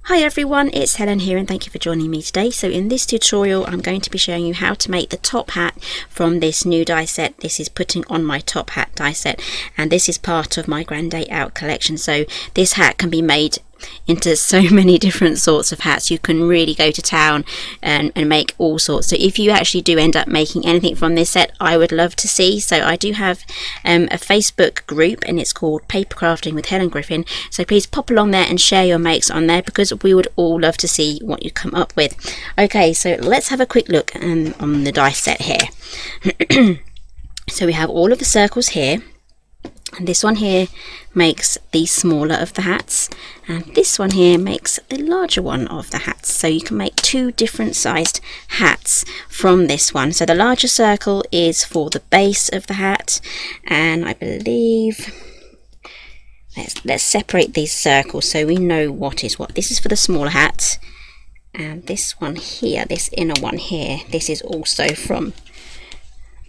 Hi everyone, it's Helen here and thank you for joining me today. So in this tutorial I'm going to be showing you how to make the top hat from this new die set. This is putting on my top hat die set and this is part of my Grand Day Out collection. So this hat can be made into so many different sorts of hats. You can really go to town and make all sorts. So if you actually do end up making anything from this set, I would love to see. So I do have a Facebook group and it's called Paper Crafting with Helen Griffin, so please pop along there and share your makes on there because we would all love to see what you come up with. Okay, so let's have a quick look on the die set here. So we have all of the circles here, and this one here makes the smaller of the hats and this one here makes the larger one of the hats. So you can make two different sized hats from this one. So the larger circle is for the base of the hat, and I believe let's separate these circles so we know what is what. This is for the smaller hat, and this one here, this inner one here, this is also from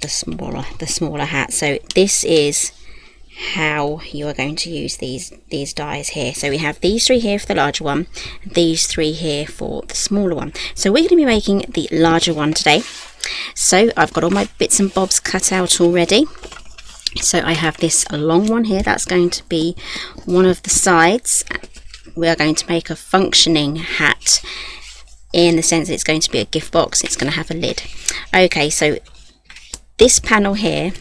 the smaller hat. So this is how you are going to use these dies here. So we have these three here for the larger one, these three here for the smaller one. So we're going to be making the larger one today. So I've got all my bits and bobs cut out already. So I have this long one here, that's going to be one of the sides. We are going to make a functioning hat in the sense that it's going to be a gift box, it's going to have a lid. Okay, so this panel here,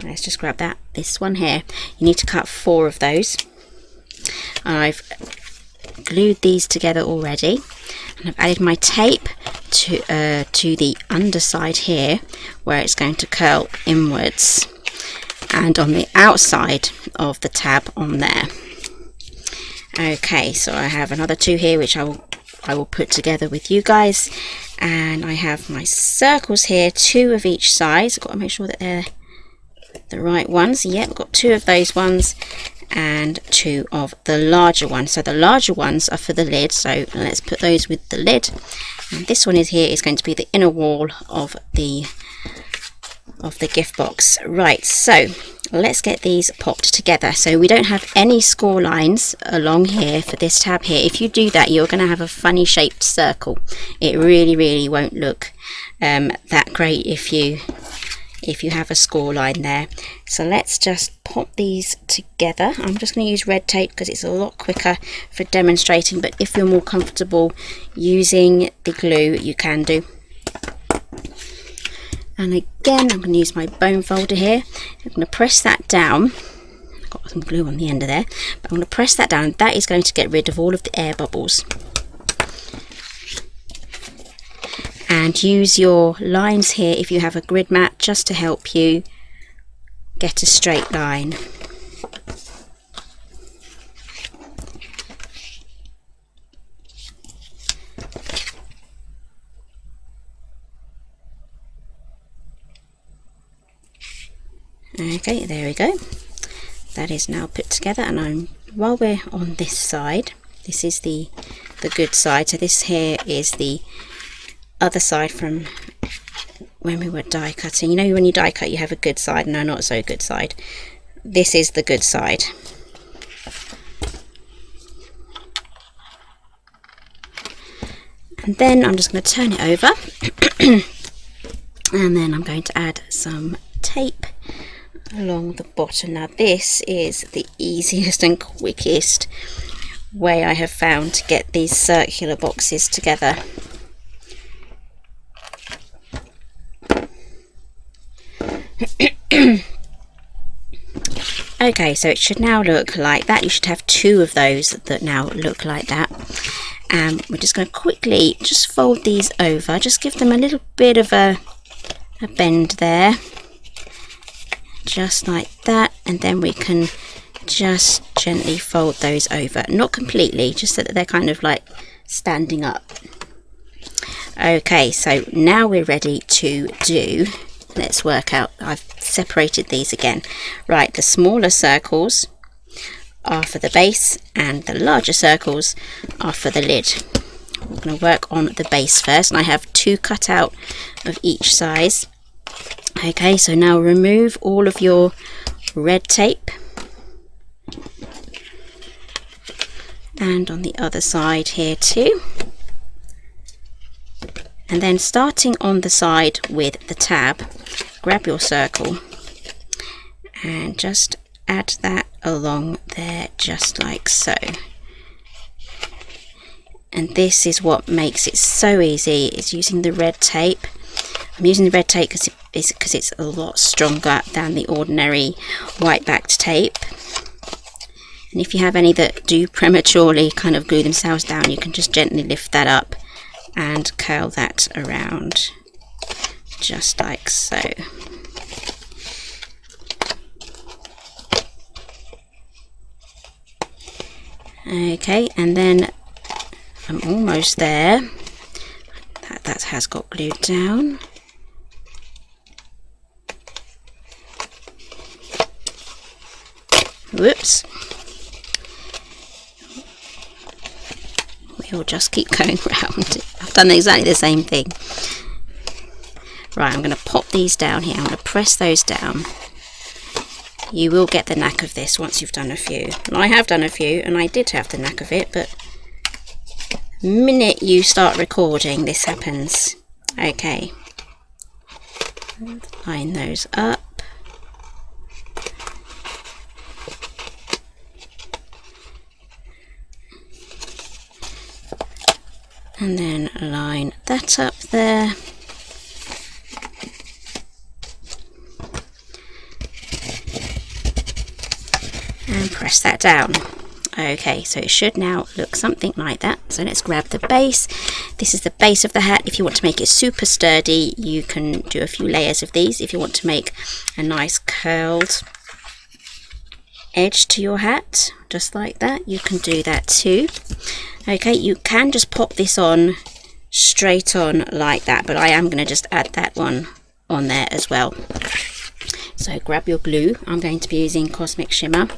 let's just grab that, this one here, you need to cut 4 of those. I've glued these together already and I've added my tape to the underside here where it's going to curl inwards, and on the outside of the tab on there. Okay, so I have another 2 here which I will put together with you guys, and I have my circles here, 2 of each size. I've got to make sure that they're the right ones. Yep, I've got 2 of those ones and 2 of the larger ones. So the larger ones are for the lid, so let's put those with the lid, and this one is going to be the inner wall of the gift box. Right, so let's get these popped together. So we don't have any score lines along here for this tab here. If you do that, you're going to have a funny shaped circle. It really won't look that great if you have a score line there. So let's just pop these together. I'm just going to use red tape because it's a lot quicker for demonstrating, but if you're more comfortable using the glue, you can do. And again, I'm going to use my bone folder here. I'm going to press that down. I've got some glue on the end of there, but I'm going to press that down. That is going to get rid of all of the air bubbles. And use your lines here if you have a grid mat just to help you get a straight line. Okay, there we go. That is now put together, and while we're on this side, this is the good side. So this here is the other side from when we were die cutting. You know, when you die cut you have a good side and a not so good side. This is the good side. And then I'm just going to turn it over and then I'm going to add some tape along the bottom. Now this is the easiest and quickest way I have found to get these circular boxes together. Okay, so it should now look like that. You should have 2 of those that now look like that. And we're just going to quickly just fold these over, just give them a little bit of a bend there, just like that, and then we can just gently fold those over, not completely, just so that they're kind of like standing up. Okay, so now we're ready to do, let's work out, I've separated these again. Right, the smaller circles are for the base and the larger circles are for the lid. We're going to work on the base first, and I have 2 cut out of each size. Okay, so now remove all of your red tape and on the other side here too. And then starting on the side with the tab, grab your circle and just add that along there, just like so. And this is what makes it so easy, is using the red tape. I'm using the red tape because it's a lot stronger than the ordinary white backed tape. And if you have any that do prematurely kind of glue themselves down, you can just gently lift that up and curl that around, just like so. Okay, and then I'm almost there. That has got glued down. Whoops. We'll just keep going round. I've done exactly the same thing. Right, I'm going to pop these down here. I'm going to press those down. You will get the knack of this once you've done a few. And I have done a few, and I did have the knack of it, but the minute you start recording, this happens. Okay. Line those up. And then line that up there. And press that down. Okay, so it should now look something like that. So let's grab the base. This is the base of the hat. If you want to make it super sturdy, you can do a few layers of these. If you want to make a nice curled edge to your hat, just like that, you can do that too. Okay, you can just pop this on straight on like that, but I am going to just add that one on there as well. So grab your glue. I'm going to be using Cosmic Shimmer.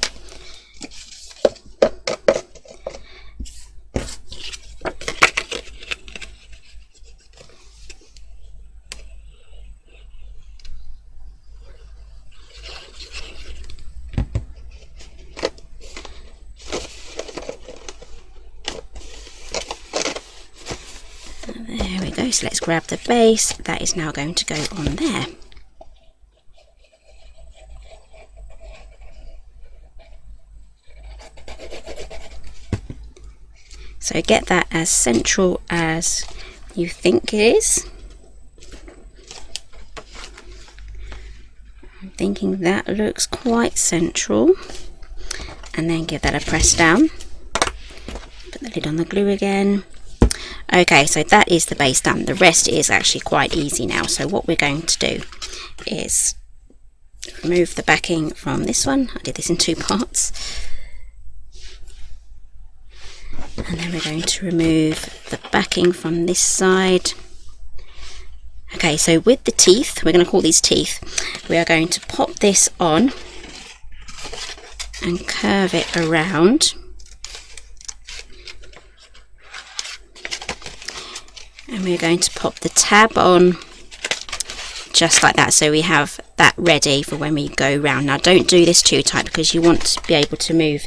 There we go, so let's grab the base. That is now going to go on there. So get that as central as you think it is. I'm thinking that looks quite central. And then give that a press down. Put the lid on the glue again. Okay, so that is the base done. The rest is actually quite easy now. So what we're going to do is remove the backing from this one. I did this in two parts. And then we're going to remove the backing from this side. Okay, so with the teeth, we're going to call these teeth, we are going to pop this on and curve it around. And we're going to pop the tab on just like that, so we have that ready for when we go round. Now don't do this too tight because you want to be able to move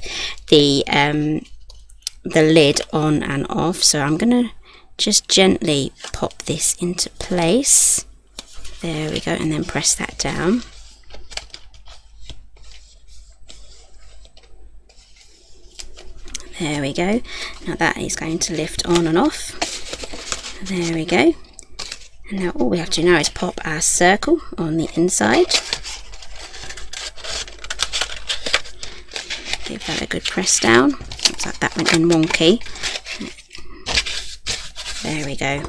the lid on and off. So I'm going to just gently pop this into place. There we go, and then press that down. There we go. Now that is going to lift on and off. There we go. And now all we have to do now is pop our circle on the inside. Give that a good press down. Looks like that went in wonky. There we go.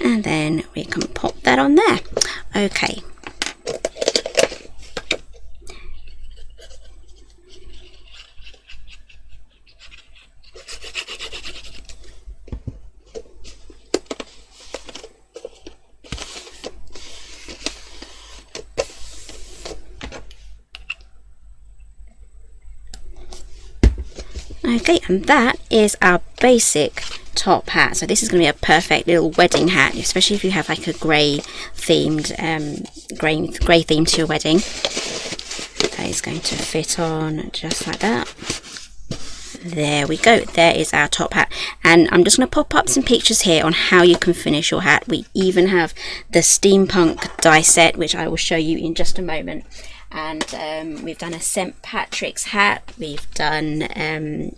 And then we can pop that on there. Okay. Okay, and that is our basic top hat. So this is going to be a perfect little wedding hat, especially if you have like a grey themed grey theme to your wedding. That is going to fit on just like that. There we go, there is our top hat, and I'm just going to pop up some pictures here on how you can finish your hat. We even have the Steampunk die set, which I will show you in just a moment, and we've done a St. Patrick's hat, we've done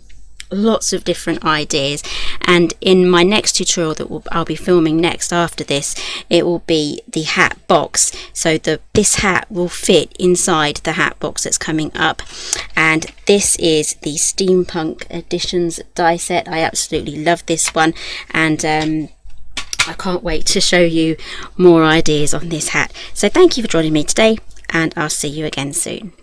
lots of different ideas, and in my next tutorial that I'll be filming next after this, it will be the hat box. So this hat will fit inside the hat box that's coming up, and this is the Steampunk Editions die set. I absolutely love this one, and I can't wait to show you more ideas on this hat. So thank you for joining me today, and I'll see you again soon.